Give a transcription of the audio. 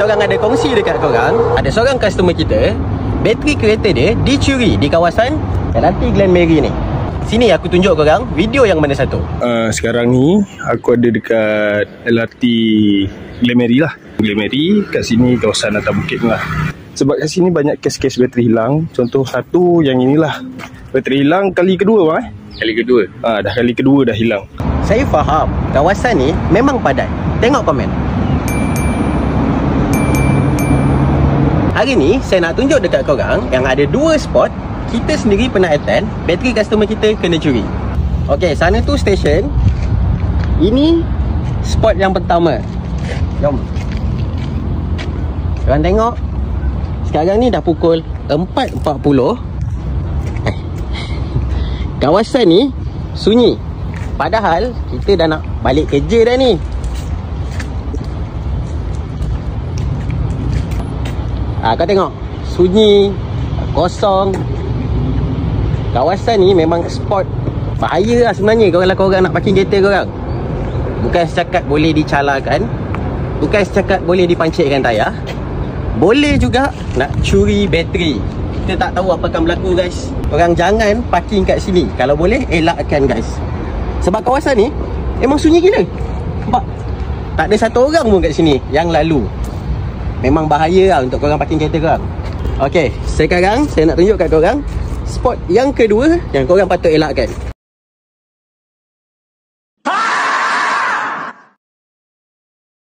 orang ada kongsi dekat korang, ada seorang customer kita, bateri kereta dia dicuri di kawasan LRT Glen Mary ni. Sini aku tunjuk korang video yang mana satu. Sekarang ni aku ada dekat LRT Glen Mary lah. Glen Mary kat sini kawasan atas bukit lah. Sebab kat sini banyak kes-kes bateri hilang. Contoh satu yang inilah. Bateri hilang kali kedua bang. Kali kedua. Dah kali kedua dah hilang. Saya faham kawasan ni memang padat. Tengok komen. Hari ni saya nak tunjuk dekat korang yang ada 2 spot kita sendiri pernah attend, bateri customer kita kena curi. Okey, sana tu stesen. Ini spot yang pertama. Jom. Korang tengok. Sekarang ni dah pukul 4.40. Kawasan ni sunyi. Padahal kita dah nak balik kerja dah ni. Kau tengok, sunyi, kosong. Kawasan ni memang spot bahaya lah sebenarnya kalau korang nak parking kereta korang. Bukan setakat boleh dicalakan, bukan setakat boleh dipancitkan tayar, boleh juga nak curi bateri. Kita tak tahu apa akan berlaku guys. Korang jangan parking kat sini. Kalau boleh elakkan guys. Sebab kawasan ni memang sunyi gila. Nampak? Tak ada satu orang pun kat sini yang lalu. Memang bahaya lah untuk korang parking kereta korang. Okey, sekarang saya nak tunjuk kat korang spot yang kedua yang korang patut elakkan.